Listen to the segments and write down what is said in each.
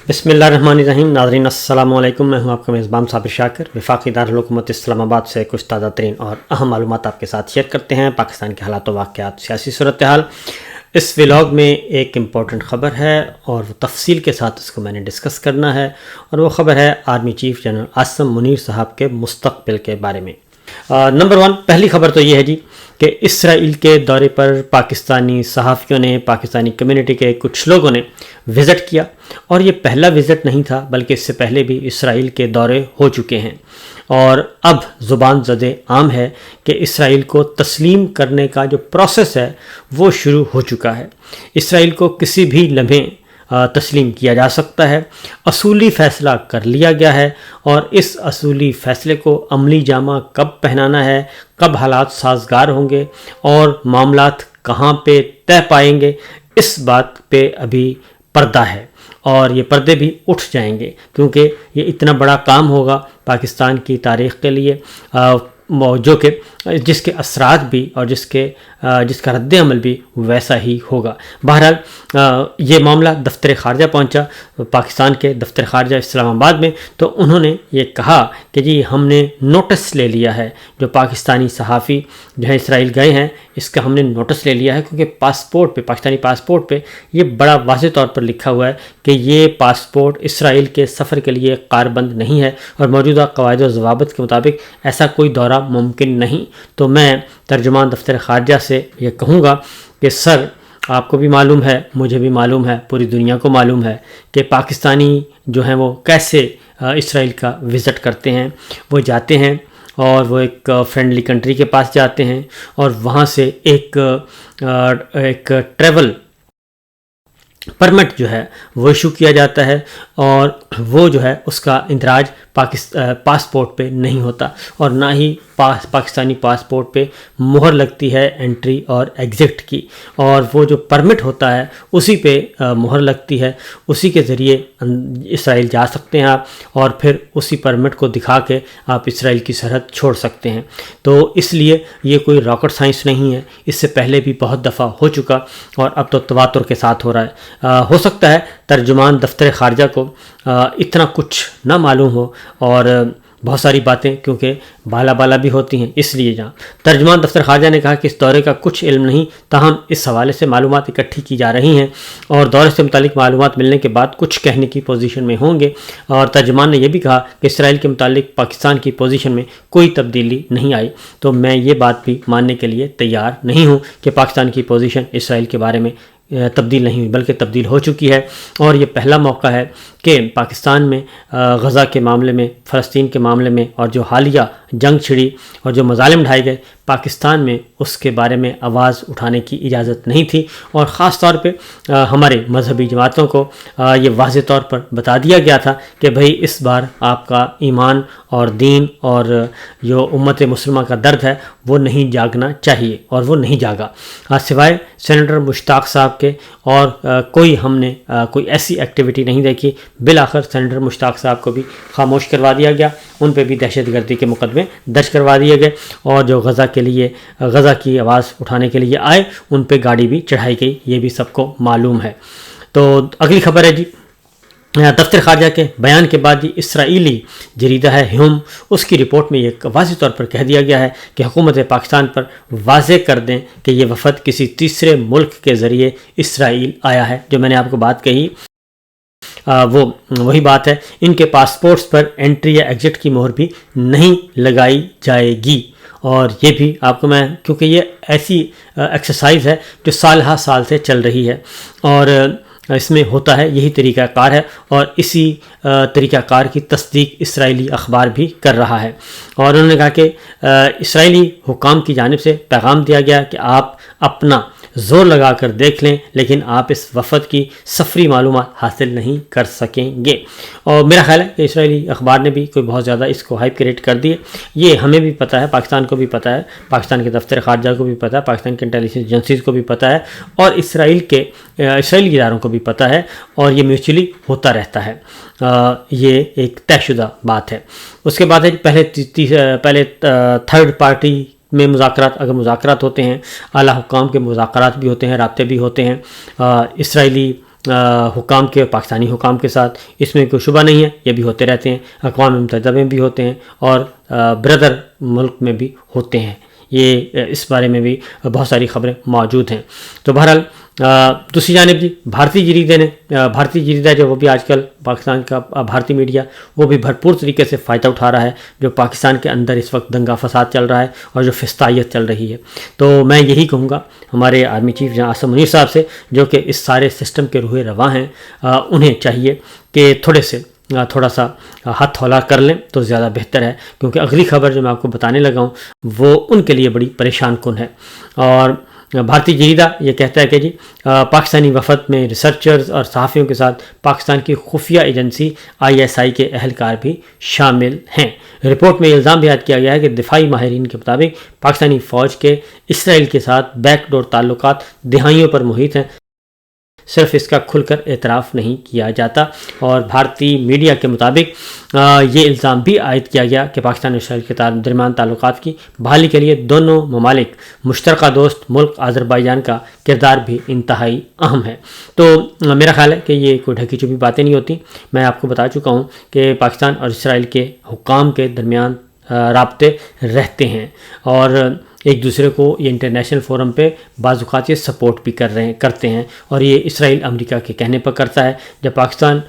بسم اللہ الرحمن الرحیم. ناظرین السلام علیکم. میں ہوں آپ کا میزبان صابر شاکر. وفاقی دارالحکومت اسلام آباد سے کچھ تازہ ترین اور اہم معلومات آپ کے ساتھ شیئر کرتے ہیں. پاکستان کے حالات و واقعات، سیاسی صورتحال. اس ولاگ میں ایک امپورٹنٹ خبر ہے اور وہ تفصیل کے ساتھ اس کو میں نے ڈسکس کرنا ہے، اور وہ خبر ہے army chief general Asim Munir صاحب کے مستقبل کے بارے میں. نمبر 1 پہلی خبر تو یہ ہے جی کہ اسرائیل کے دورے پر پاکستانی صحافیوں نے، پاکستانی کمیونٹی کے کچھ لوگوں نے وزٹ کیا، اور یہ پہلا وزٹ نہیں تھا بلکہ اس سے پہلے بھی اسرائیل کے دورے ہو چکے ہیں. اور اب زبان زدِ عام ہے کہ اسرائیل کو تسلیم کرنے کا جو پروسیس ہے وہ شروع ہو چکا ہے. اسرائیل کو کسی بھی لمحے تسلیم کیا جا سکتا ہے. اصولی فیصلہ کر لیا گیا ہے، اور اس اصولی فیصلے کو عملی جامہ کب پہنانا ہے، کب حالات سازگار ہوں گے اور معاملات کہاں پہ طے پائیں گے، اس بات پہ ابھی پردہ ہے. اور یہ پردے بھی اٹھ جائیں گے کیونکہ یہ اتنا بڑا کام ہوگا پاکستان کی تاریخ کے لیے، جو کہ جس کے اثرات بھی اور جس کا رد عمل بھی ویسا ہی ہوگا. بہرحال یہ معاملہ دفتر خارجہ پہنچا، پاکستان کے دفتر خارجہ اسلام آباد میں، تو انہوں نے یہ کہا کہ جی ہم نے نوٹس لے لیا ہے. جو پاکستانی صحافی جہاں اسرائیل گئے ہیں اس کا ہم نے نوٹس لے لیا ہے، کیونکہ پاسپورٹ پہ، پاکستانی پاسپورٹ پہ یہ بڑا واضح طور پر لکھا ہوا ہے کہ یہ پاسپورٹ اسرائیل کے سفر کے لیے کاربند نہیں ہے، اور موجودہ قواعد و ضوابط کے مطابق ایسا کوئی دورہ ممکن نہیں. تو میں ترجمان دفتر خارجہ سے یہ کہوں گا کہ سر، آپ کو بھی معلوم ہے، مجھے بھی معلوم ہے، پوری دنیا کو معلوم ہے کہ پاکستانی جو ہیں وہ کیسے اسرائیل کا وزٹ کرتے ہیں. وہ جاتے ہیں اور وہ ایک فرینڈلی کنٹری کے پاس جاتے ہیں، اور وہاں سے ایک ٹریول پرمٹ جو ہے وہ ایشو کیا جاتا ہے، اور وہ جو ہے اس کا اندراج پاسپورٹ پہ نہیں ہوتا، اور نہ ہی پاکستانی پاسپورٹ پہ مہر لگتی ہے انٹری اور ایگزٹ کی. اور وہ جو پرمٹ ہوتا ہے اسی پہ مہر لگتی ہے، اسی کے ذریعے اسرائیل جا سکتے ہیں آپ، اور پھر اسی پرمٹ کو دکھا کے آپ اسرائیل کی سرحد چھوڑ سکتے ہیں. تو اس لیے یہ کوئی راکٹ سائنس نہیں ہے، اس سے پہلے بھی بہت دفعہ ہو چکا، اور اب تو تواتر کے ساتھ ہو رہا ہے. ہو سکتا ہے ترجمان دفتر خارجہ کو اتنا کچھ نہ معلوم ہو، اور بہت ساری باتیں کیونکہ بالا بھی ہوتی ہیں، اس لیے جہاں ترجمان دفتر خارجہ نے کہا کہ اس دورے کا کچھ علم نہیں، تاہم اس حوالے سے معلومات اکٹھی کی جا رہی ہیں، اور دورے سے متعلق معلومات ملنے کے بعد کچھ کہنے کی پوزیشن میں ہوں گے. اور ترجمان نے یہ بھی کہا کہ اسرائیل کے متعلق پاکستان کی پوزیشن میں کوئی تبدیلی نہیں آئی. تو میں یہ بات بھی ماننے کے لیے تیار نہیں ہوں کہ پاکستان کی پوزیشن اسرائیل کے بارے میں تبدیل نہیں ہوئی، بلکہ تبدیل ہو چکی ہے. اور یہ پہلا موقع ہے کہ پاکستان میں غزہ کے معاملے میں، فلسطین کے معاملے میں، اور جو حالیہ جنگ چھڑی اور جو مظالم ڈھائے گئے پاکستان میں، اس کے بارے میں آواز اٹھانے کی اجازت نہیں تھی. اور خاص طور پہ ہمارے مذہبی جماعتوں کو یہ واضح طور پر بتا دیا گیا تھا کہ بھئی اس بار آپ کا ایمان اور دین اور جو امت مسلمہ کا درد ہے وہ نہیں جاگنا چاہیے، اور وہ نہیں جاگا. سوائے سینیٹر مشتاق صاحب کے اور ہم نے کوئی ایسی ایکٹیویٹی نہیں دیکھی. بالآخر سینیٹر مشتاق صاحب کو بھی خاموش کروا دیا گیا، ان پہ بھی دہشت گردی کے مقدمے درج کروا دیے گئے، اور جو غزہ کی آواز اٹھانے کے لیے آئے ان پہ گاڑی بھی چڑھائی گئی. یہ بھی سب کو معلوم ہے. تو اگلی خبر ہے جی، دفتر خارجہ کے بیان کے بعد یہ اسرائیلی جریدہ ہے ہم، اس کی رپورٹ میں یہ واضح طور پر کہہ دیا گیا ہے کہ حکومت پاکستان پر واضح کر دیں کہ یہ وفد کسی تیسرے ملک کے ذریعے اسرائیل آیا ہے. جو میں نے آپ کو بات کہی وہ وہی بات ہے. ان کے پاسپورٹس پر انٹری یا ایگزٹ کی مہر بھی نہیں لگائی جائے گی. اور یہ بھی آپ کو میں، کیونکہ یہ ایسی ایکسرسائز ہے جو سالہ سال سے چل رہی ہے، اور اس میں ہوتا ہے یہی طریقہ کار ہے، اور اسی طریقہ کار کی تصدیق اسرائیلی اخبار بھی کر رہا ہے. اور انہوں نے کہا کہ اسرائیلی حکام کی جانب سے پیغام دیا گیا کہ آپ اپنا زور لگا کر دیکھ لیں، لیکن آپ اس وفد کی سفری معلومات حاصل نہیں کر سکیں گے. اور میرا خیال ہے کہ اسرائیلی اخبار نے بھی کوئی بہت زیادہ اس کو ہائپ کریٹ کر دی. یہ ہمیں بھی پتہ ہے، پاکستان کو بھی پتہ ہے، پاکستان کے دفتر خارجہ کو بھی پتہ ہے، پاکستان کے انٹیلیجنس ایجنسیز کو بھی پتہ ہے، اور اسرائیلی اداروں کو بھی پتہ ہے، اور یہ میوچولی ہوتا رہتا ہے. یہ ایک طے شدہ بات ہے. اس کے بعد ہے پہلے تھرڈ پارٹی میں مذاکرات، اگر مذاکرات ہوتے ہیں، اعلیٰ حکام کے مذاکرات بھی ہوتے ہیں، رابطے بھی ہوتے ہیں. اسرائیلی حکام کے، پاکستانی حکام کے ساتھ، اس میں کوئی شبہ نہیں ہے، یہ بھی ہوتے رہتے ہیں، اقوام متحدہ میں بھی ہوتے ہیں اور برادر ملک میں بھی ہوتے ہیں، یہ اس بارے میں بھی بہت ساری خبریں موجود ہیں۔ تو بہرحال دوسری جانب جی بھارتی جریدہ جو وہ بھی آج کل پاکستان کا بھارتی میڈیا وہ بھی بھرپور طریقے سے فائدہ اٹھا رہا ہے، جو پاکستان کے اندر اس وقت دنگا فساد چل رہا ہے اور جو فسطائیت چل رہی ہے۔ تو میں یہی کہوں گا ہمارے آرمی چیف جناب عاصم منیر صاحب سے، جو کہ اس سارے سسٹم کے روح رواں ہیں، انہیں چاہیے کہ تھوڑا سا ہاتھ ہولار کر لیں تو زیادہ بہتر ہے، کیونکہ اگلی خبر جو میں آپ کو بتانے لگا ہوں وہ ان کے لیے بڑی پریشان کن ہے۔ اور بھارتی جریدہ یہ کہتا ہے کہ جی پاکستانی وفد میں ریسرچرز اور صحافیوں کے ساتھ پاکستان کی خفیہ ایجنسی ISI کے اہلکار بھی شامل ہیں۔ رپورٹ میں الزام بھی عائد کیا گیا ہے کہ دفاعی ماہرین کے مطابق پاکستانی فوج کے اسرائیل کے ساتھ بیک ڈور تعلقات دہائیوں پر محیط ہیں، صرف اس کا کھل کر اعتراف نہیں کیا جاتا۔ اور بھارتی میڈیا کے مطابق یہ الزام بھی عائد کیا گیا کہ پاکستان اور اسرائیل کے درمیان تعلقات کی بحالی کے لیے دونوں ممالک مشترکہ دوست ملک آذربائیجان کا کردار بھی انتہائی اہم ہے۔ تو میرا خیال ہے کہ یہ کوئی ڈھکی چھپی باتیں نہیں ہوتی، میں آپ کو بتا چکا ہوں کہ پاکستان اور اسرائیل کے حکام کے درمیان رابطے رہتے ہیں اور ایک دوسرے کو یہ انٹرنیشنل فورم پہ بعض اوقات یہ سپورٹ بھی کرتے ہیں، اور یہ اسرائیل امریکہ کے کہنے پر کرتا ہے۔ جب پاکستان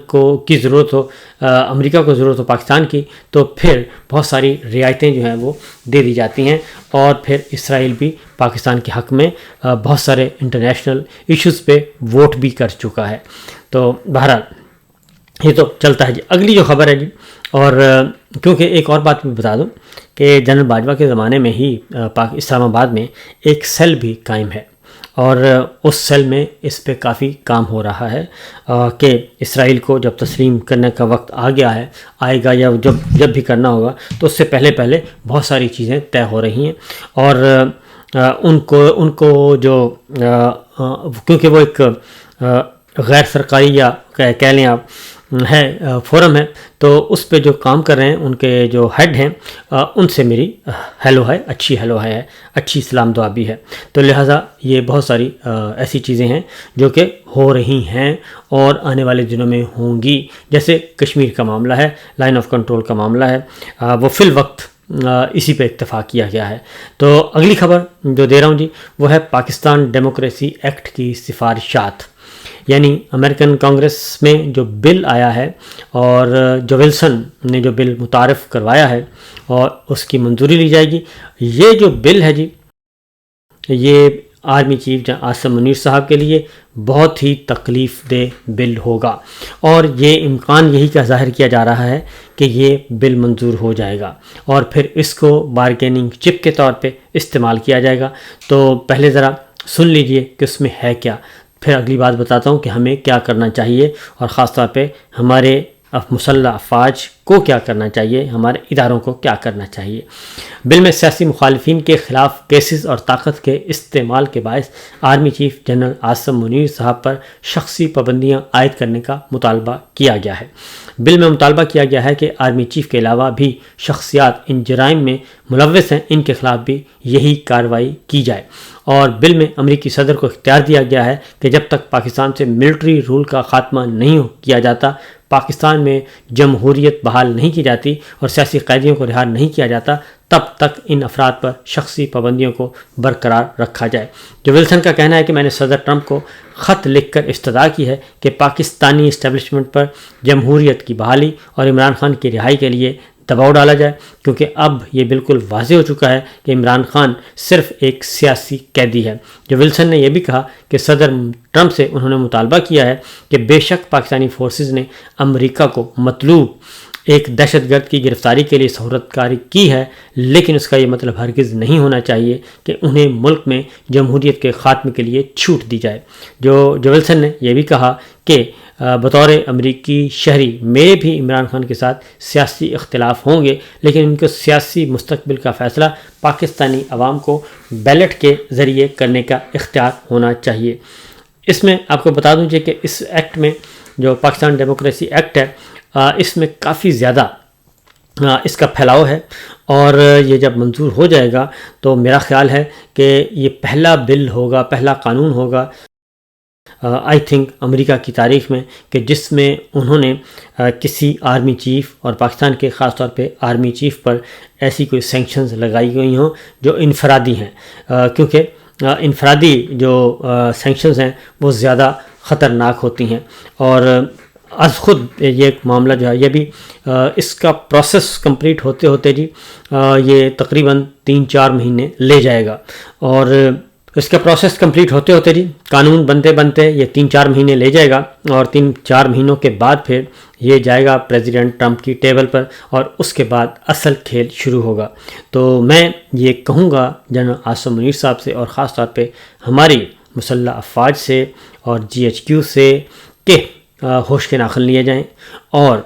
کو کی ضرورت ہو، امریکہ کو ضرورت ہو پاکستان کی، تو پھر بہت ساری رعایتیں جو ہیں وہ دے دی جاتی ہیں، اور پھر اسرائیل بھی پاکستان کے حق میں بہت سارے انٹرنیشنل ایشوز پہ ووٹ بھی کر چکا ہے۔ تو بہرحال یہ تو چلتا ہے جی۔ اگلی جو خبر ہے جی، اور کیونکہ ایک اور بات بھی بتا دوں کہ جنرل باجوہ کے زمانے میں ہی اسلام آباد میں ایک سیل بھی قائم ہے، اور اس سیل میں اس پہ کافی کام ہو رہا ہے کہ اسرائیل کو جب تسلیم کرنے کا وقت آئے گا یا جب بھی کرنا ہوگا، تو اس سے پہلے بہت ساری چیزیں طے ہو رہی ہیں، اور ان کو جو کیونکہ وہ ایک غیر سرکاری یا کہہ لیں آپ ہے فورم ہے، تو اس پہ جو کام کر رہے ہیں ان کے جو ہیڈ ہیں ان سے میری اچھی ہیلو ہے، اچھی سلام دعا بھی ہے۔ تو لہٰذا یہ بہت ساری ایسی چیزیں ہیں جو کہ ہو رہی ہیں اور آنے والے دنوں میں ہوں گی، جیسے کشمیر کا معاملہ ہے، لائن آف کنٹرول کا معاملہ ہے، وہ فی الوقت اسی پہ اتفاق کیا گیا ہے۔ تو اگلی خبر جو دے رہا ہوں جی وہ ہے پاکستان ڈیموکریسی ایکٹ کی سفارشات، یعنی امریکن کانگریس میں جو بل آیا ہے اور جو ولسن نے جو بل متعارف کروایا ہے اور اس کی منظوری لی جائے گی، یہ جو بل ہے جی یہ آرمی چیف عاصم منیر صاحب کے لیے بہت ہی تکلیف دہ بل ہوگا، اور یہ امکان یہی کا ظاہر کیا جا رہا ہے کہ یہ بل منظور ہو جائے گا اور پھر اس کو بارگیننگ چپ کے طور پہ استعمال کیا جائے گا۔ تو پہلے ذرا سن لیجئے کہ اس میں ہے کیا، پھر اگلی بات بتاتا ہوں کہ ہمیں کیا کرنا چاہیے، اور خاص طور پہ ہمارے مسلح افواج کو کیا کرنا چاہیے، ہمارے اداروں کو کیا کرنا چاہیے۔ بل میں سیاسی مخالفین کے خلاف کیسز اور طاقت کے استعمال کے باعث army chief general Asim Munir صاحب پر شخصی پابندیاں عائد کرنے کا مطالبہ کیا گیا ہے۔ بل میں مطالبہ کیا گیا ہے کہ آرمی چیف کے علاوہ بھی شخصیات ان جرائم میں ملوث ہیں، ان کے خلاف بھی یہی کارروائی کی جائے، اور بل میں امریکی صدر کو اختیار دیا گیا ہے کہ جب تک پاکستان سے ملٹری رول کا خاتمہ نہیں کیا جاتا، پاکستان میں جمہوریت بحال نہیں کی جاتی اور سیاسی قیدیوں کو رہا نہیں کیا جاتا، تب تک ان افراد پر شخصی پابندیوں کو برقرار رکھا جائے۔ جو ولسن کا کہنا ہے کہ میں نے صدر ٹرمپ کو خط لکھ کر استدعا کی ہے کہ پاکستانی اسٹیبلشمنٹ پر جمہوریت کی بحالی اور عمران خان کی رہائی کے لیے دباؤ ڈالا جائے، کیونکہ اب یہ بالکل واضح ہو چکا ہے کہ عمران خان صرف ایک سیاسی قیدی ہے۔ جو ولسن نے یہ بھی کہا کہ صدر ٹرمپ سے انہوں نے مطالبہ کیا ہے کہ بے شک پاکستانی فورسز نے امریکہ کو مطلوب ایک دہشت گرد کی گرفتاری کے لیے سہولت کاری کی ہے، لیکن اس کا یہ مطلب ہرگز نہیں ہونا چاہیے کہ انہیں ملک میں جمہوریت کے خاتمے کے لیے چھوٹ دی جائے۔ جو ولسن نے یہ بھی کہا کہ بطور امریکی شہری میرے بھی عمران خان کے ساتھ سیاسی اختلاف ہوں گے، لیکن ان کے سیاسی مستقبل کا فیصلہ پاکستانی عوام کو بیلٹ کے ذریعے کرنے کا اختیار ہونا چاہیے۔ اس میں آپ کو بتا دوں کہ اس ایکٹ میں جو پاکستان ڈیموکریسی ایکٹ ہے، اس میں کافی زیادہ اس کا پھیلاؤ ہے، اور یہ جب منظور ہو جائے گا تو میرا خیال ہے کہ یہ پہلا بل ہوگا، پہلا قانون ہوگا آئی تھنک امریکہ کی تاریخ میں، کہ جس میں انہوں نے کسی آرمی چیف اور پاکستان کے خاص طور پہ آرمی چیف پر ایسی کوئی سینکشنز لگائی گئی ہوں جو انفرادی ہیں، کیونکہ انفرادی جو سینکشنز ہیں وہ زیادہ خطرناک ہوتی ہیں، اور از خود یہ ایک معاملہ جو ہے یہ بھی اس کا پروسیس کمپلیٹ ہوتے ہوتے جی یہ تقریباً 3-4 مہینے لے جائے گا، اور اس کا پروسیس کمپلیٹ ہوتے ہوتے جی قانون بنتے بنتے یہ 3-4 مہینے لے جائے گا، اور 3-4 مہینوں کے بعد پھر یہ جائے گا پریزیڈنٹ ٹرمپ کی ٹیبل پر، اور اس کے بعد اصل کھیل شروع ہوگا۔ تو میں یہ کہوں گا جنرل عاصم منیر صاحب سے، اور خاص طور پہ ہماری مسلح افواج سے اور GHQ سے، کہ ہوش کے ناخن لیے جائیں، اور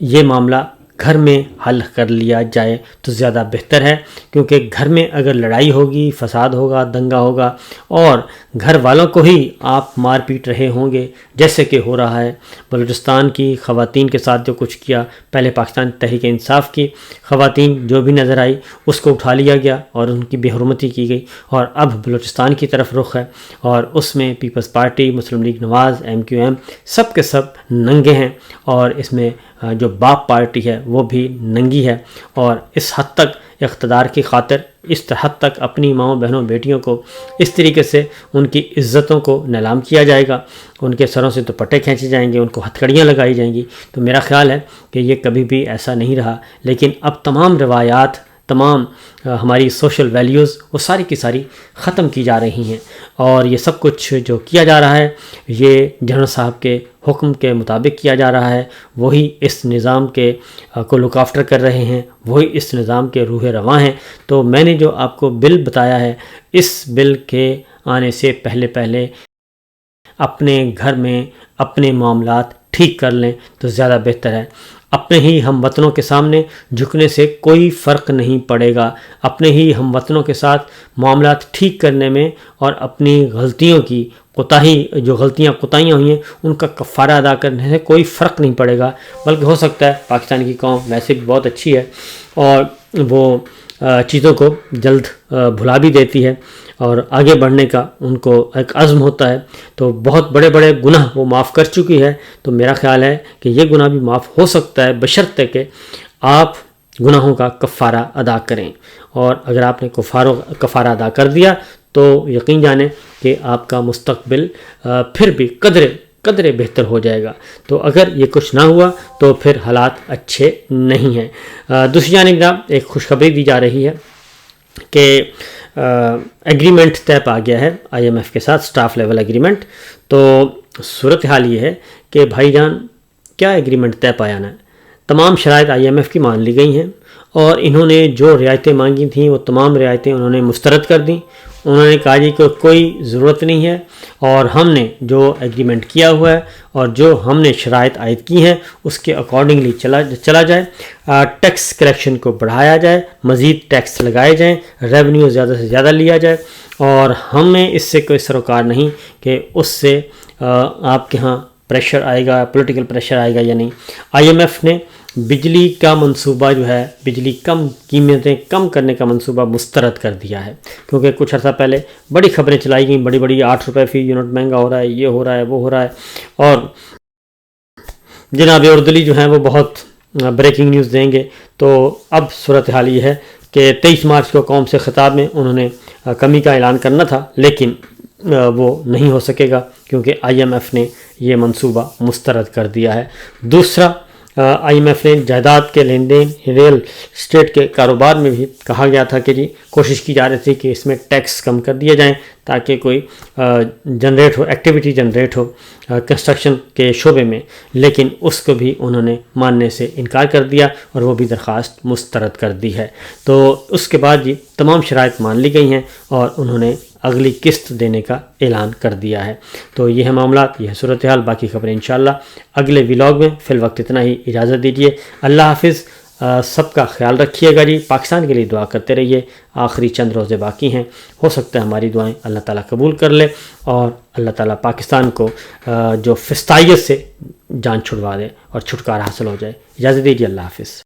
یہ معاملہ گھر میں حل کر لیا جائے تو زیادہ بہتر ہے، کیونکہ گھر میں اگر لڑائی ہوگی، فساد ہوگا، دنگا ہوگا، اور گھر والوں کو ہی آپ مار پیٹ رہے ہوں گے، جیسے کہ ہو رہا ہے بلوچستان کی خواتین کے ساتھ جو کچھ کیا، پہلے پاکستان تحریک انصاف کی خواتین جو بھی نظر آئی اس کو اٹھا لیا گیا اور ان کی بے حرمتی کی گئی، اور اب بلوچستان کی طرف رخ ہے، اور اس میں پیپلز پارٹی، مسلم لیگ نواز، MQM سب کے سب ننگے ہیں، اور اس میں جو باپ پارٹی ہے وہ بھی ننگی ہے، اور اس حد تک اقتدار کی خاطر اس حد تک اپنی ماؤں بہنوں بیٹیوں کو اس طریقے سے ان کی عزتوں کو نیلام کیا جائے گا، ان کے سروں سے دوپٹے کھینچے جائیں گے، ان کو ہتھکڑیاں لگائی جائیں گی۔ تو میرا خیال ہے کہ یہ کبھی بھی ایسا نہیں رہا، لیکن اب تمام روایات، تمام ہماری سوشل ویلیوز وہ ساری کی ساری ختم کی جا رہی ہیں، اور یہ سب کچھ جو کیا جا رہا ہے یہ جنرل صاحب کے حکم کے مطابق کیا جا رہا ہے، وہی اس نظام کے کو لک آفٹر کر رہے ہیں، وہی اس نظام کے روح رواں ہیں۔ تو میں نے جو آپ کو بل بتایا ہے، اس بل کے آنے سے پہلے اپنے گھر میں اپنے معاملات ٹھیک کر لیں تو زیادہ بہتر ہے۔ اپنے ہی ہم وطنوں کے سامنے جھکنے سے کوئی فرق نہیں پڑے گا، اپنے ہی ہم وطنوں کے ساتھ معاملات ٹھیک کرنے میں اور اپنی غلطیوں کی جو کوتاہیاں ہوئی ہیں ان کا کفارہ ادا کرنے سے کوئی فرق نہیں پڑے گا، بلکہ ہو سکتا ہے پاکستان کی قوم ویسے بھی بہت اچھی ہے اور وہ چیزوں کو جلد بھلا بھی دیتی ہے، اور آگے بڑھنے کا ان کو ایک عزم ہوتا ہے، تو بہت بڑے بڑے گناہ وہ معاف کر چکی ہے۔ تو میرا خیال ہے کہ یہ گناہ بھی معاف ہو سکتا ہے، بشرطے کہ آپ گناہوں کا کفارہ ادا کریں، اور اگر آپ نے کفارہ ادا کر دیا تو یقین جانیں کہ آپ کا مستقبل پھر بھی قدرے بہتر ہو جائے گا۔ تو اگر یہ کچھ نہ ہوا تو پھر حالات اچھے نہیں ہیں۔ دوسری جانب جناب ایک خوشخبری دی جا رہی ہے کہ ایگریمنٹ طے پا گیا ہے IMF کے ساتھ، سٹاف لیول ایگریمنٹ۔ تو صورتحال یہ ہے کہ بھائی جان کیا ایگریمنٹ طے پایا نا، تمام شرائط IMF کی مان لی گئی ہیں، اور انہوں نے جو رعایتیں مانگی تھیں وہ تمام رعایتیں انہوں نے مسترد کر دیں۔ انہوں نے کہا جی کہ کوئی ضرورت نہیں ہے، اور ہم نے جو ایگریمنٹ کیا ہوا ہے اور جو ہم نے شرائط عائد کی ہیں اس کے اکارڈنگلی چلا جائے، ٹیکس کلیکشن کو بڑھایا جائے، مزید ٹیکس لگائے جائیں، ریونیو زیادہ سے زیادہ لیا جائے، اور ہمیں اس سے کوئی سروکار نہیں کہ اس سے آپ کے ہاں پریشر آئے گا، پولیٹیکل پریشر آئے گا یا نہیں۔ IMF نے بجلی کا منصوبہ جو ہے، بجلی قیمتیں کم کرنے کا منصوبہ مسترد کر دیا ہے، کیونکہ کچھ عرصہ پہلے بڑی خبریں چلائی گئیں، بڑی 8 روپے فی یونٹ مہنگا ہو رہا ہے، یہ ہو رہا ہے، وہ ہو رہا ہے، اور جناب اردلی جو ہیں وہ بہت بریکنگ نیوز دیں گے۔ تو اب صورتحال یہ ہے کہ 23 مارچ کو قوم سے خطاب میں انہوں نے کمی کا اعلان کرنا تھا، لیکن وہ نہیں ہو سکے گا کیونکہ IMF نے یہ منصوبہ مسترد کر دیا ہے۔ دوسرا IMF نے جائیداد کے لین دین، ریل اسٹیٹ کے کاروبار میں بھی کہا گیا تھا کہ جی کوشش کی جا رہی تھی کہ اس میں ٹیکس کم کر دیے جائیں تاکہ کوئی ایکٹیویٹی جنریٹ ہو کنسٹرکشن کے شعبے میں، لیکن اس کو بھی انہوں نے ماننے سے انکار کر دیا اور وہ بھی درخواست مسترد کر دی ہے۔ تو اس کے بعد جی تمام شرائط مان لی گئی ہیں اور انہوں نے اگلی قسط دینے کا اعلان کر دیا ہے۔ تو یہ ہے معاملات، یہ ہے صورتحال، باقی خبریں انشاءاللہ اگلے ولاگ میں۔ فی الوقت اتنا ہی، اجازت دیجیے، اللہ حافظ، سب کا خیال رکھیے گا جی، پاکستان کے لیے دعا کرتے رہیے، آخری چند روزے باقی ہیں، ہو سکتا ہے ہماری دعائیں اللہ تعالیٰ قبول کر لے اور اللہ تعالیٰ پاکستان کو جو فسطائیت سے جان چھڑوا دے اور چھٹکارا حاصل ہو جائے۔ اجازت دیجیے، اللہ حافظ۔